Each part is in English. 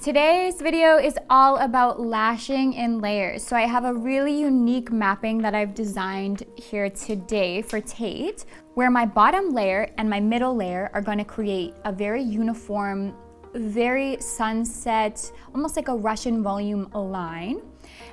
Today's video is all about lashing in layers. So I have a really unique mapping that I've designed here today for Tate, where my bottom layer and my middle layer are going to create a very uniform, very sunset, almost like a Russian volume line.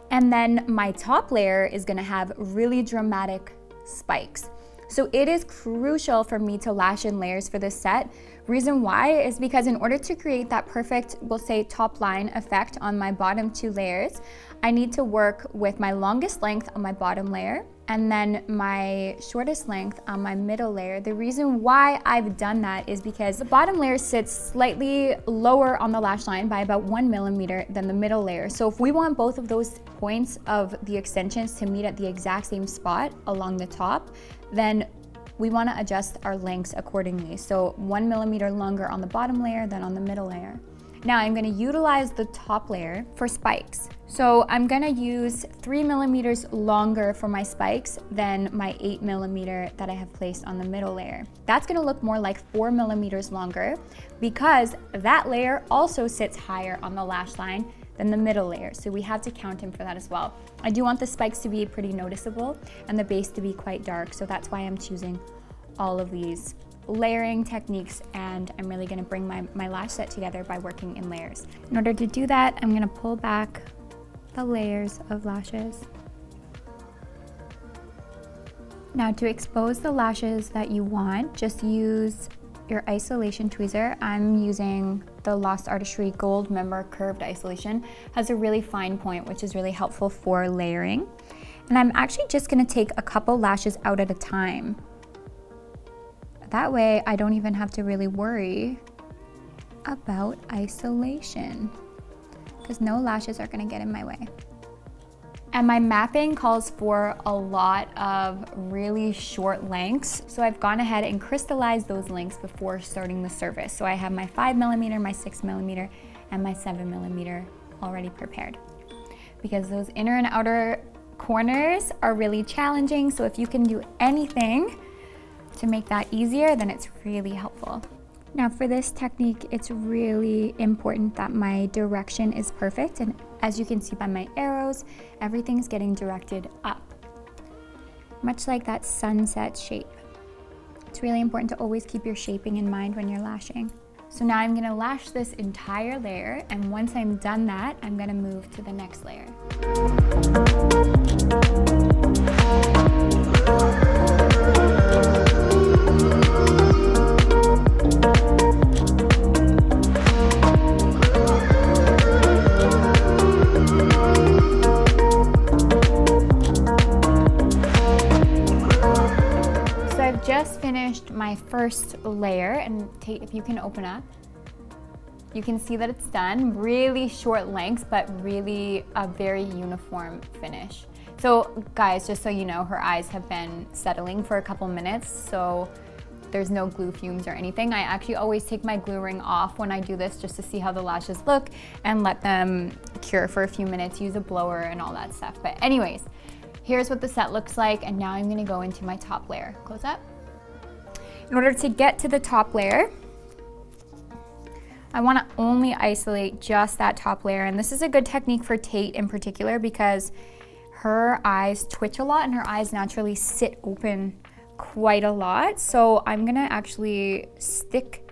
And then my top layer is going to have really dramatic spikes. So it is crucial for me to lash in layers for this set. Reason why is because in order to create that perfect, we'll say top line effect on my bottom two layers, I need to work with my longest length on my bottom layer and then my shortest length on my middle layer. The reason why I've done that is because the bottom layer sits slightly lower on the lash line by about 1 millimeter than the middle layer. So if we want both of those points of the extensions to meet at the exact same spot along the top, then we want to adjust our lengths accordingly. So 1 millimeter longer on the bottom layer than on the middle layer. Now I'm going to utilize the top layer for spikes. So I'm going to use 3 millimeters longer for my spikes than my 8 millimeter that I have placed on the middle layer. That's going to look more like 4 millimeters longer because that layer also sits higher on the lash line than the middle layer. So we have to count in for that as well. I do want the spikes to be pretty noticeable and the base to be quite dark. So that's why I'm choosing all of these layering techniques, and I'm really gonna bring my lash set together by working in layers. In order to do that, I'm gonna pull back the layers of lashes. Now to expose the lashes that you want, just use your isolation tweezer. I'm using the Lost Artistry Gold Member Curved Isolation. Has a really fine point, which is really helpful for layering. And I'm actually just gonna take a couple lashes out at a time. That way I don't even have to really worry about isolation because no lashes are gonna get in my way. And my mapping calls for a lot of really short lengths. So I've gone ahead and crystallized those lengths before starting the service. So I have my 5 millimeter, my 6 millimeter, and my 7 millimeter already prepared. Because those inner and outer corners are really challenging. So if you can do anything to make that easier, then it's really helpful. Now for this technique, it's really important that my direction is perfect. And as you can see by my arrows, everything's getting directed up, much like that sunset shape. It's really important to always keep your shaping in mind when you're lashing. So now I'm gonna lash this entire layer, and once I'm done that, I'm gonna move to the next layer. Just finished my first layer, and Tate, if you can open up, you can see that it's done. Really short lengths, but really a very uniform finish. So guys, just so you know, her eyes have been settling for a couple minutes, so there's no glue fumes or anything. I actually always take my glue ring off when I do this just to see how the lashes look and let them cure for a few minutes, use a blower and all that stuff. But anyways, here's what the set looks like, and now I'm gonna go into my top layer. Close up. In order to get to the top layer, I want to only isolate just that top layer. And this is a good technique for Tate in particular because her eyes twitch a lot and her eyes naturally sit open quite a lot. So I'm going to actually stick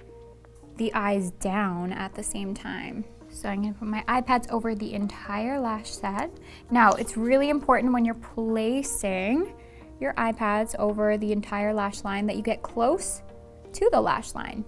the eyes down at the same time. So I'm going to put my eye pads over the entire lash set. Now, it's really important when you're placing your eye pads over the entire lash line that you get close to the lash line.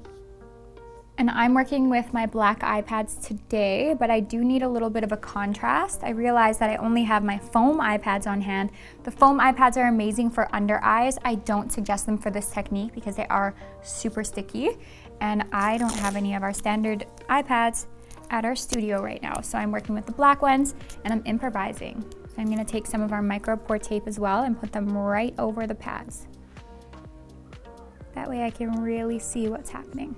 And I'm working with my black eye pads today, but I do need a little bit of a contrast. I realize that I only have my foam eye pads on hand. The foam eye pads are amazing for under eyes. I don't suggest them for this technique because they are super sticky, and I don't have any of our standard eye pads at our studio right now. So I'm working with the black ones and I'm improvising. So I'm gonna take some of our micro pore tape as well and put them right over the pads. That way I can really see what's happening.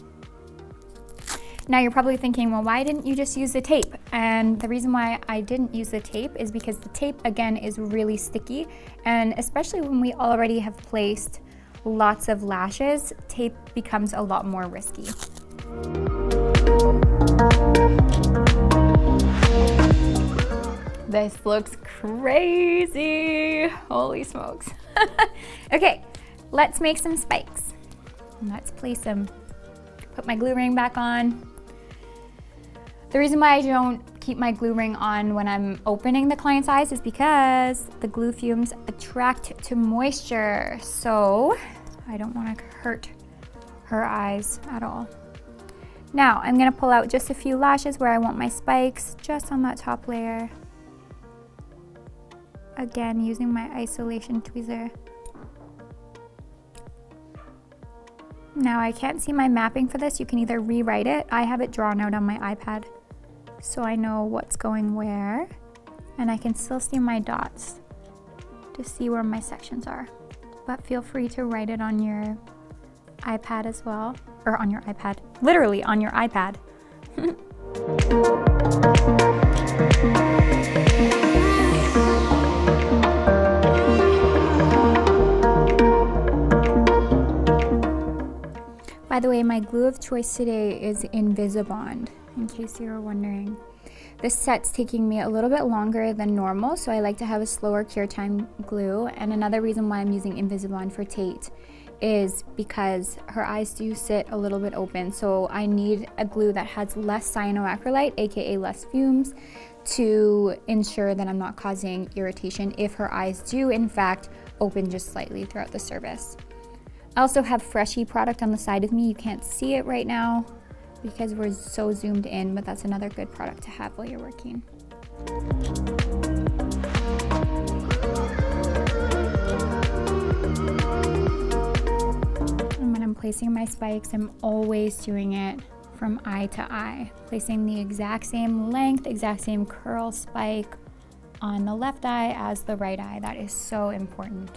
Now you're probably thinking, well, why didn't you just use the tape? And the reason why I didn't use the tape is because the tape, again, is really sticky. And especially when we already have placed lots of lashes, tape becomes a lot more risky. This looks crazy. Holy smokes. Okay, let's make some spikes. Let's place them. Put my glue ring back on. The reason why I don't keep my glue ring on when I'm opening the client's eyes is because the glue fumes attract to moisture. So I don't want to hurt her eyes at all. Now I'm gonna pull out just a few lashes where I want my spikes, just on that top layer. Again, using my isolation tweezer. Now I can't see my mapping for this. You can either rewrite it. I have it drawn out on my iPad, so I know what's going where, and I can still see my dots to see where my sections are. But feel free to write it on your iPad as well, or on your iPad, literally on your iPad. By the way, my glue of choice today is Invisibond, in case you were wondering. This set's taking me a little bit longer than normal, so I like to have a slower cure time glue. And another reason why I'm using Invisibond for Tate is because her eyes do sit a little bit open, so I need a glue that has less cyanoacrylate, aka less fumes, to ensure that I'm not causing irritation if her eyes do in fact open just slightly throughout the service. I also have Freshie product on the side of me. You can't see it right now because we're so zoomed in, but that's another good product to have while you're working. And when I'm placing my spikes, I'm always doing it from eye to eye, placing the exact same length, exact same curl spike on the left eye as the right eye. That is so important.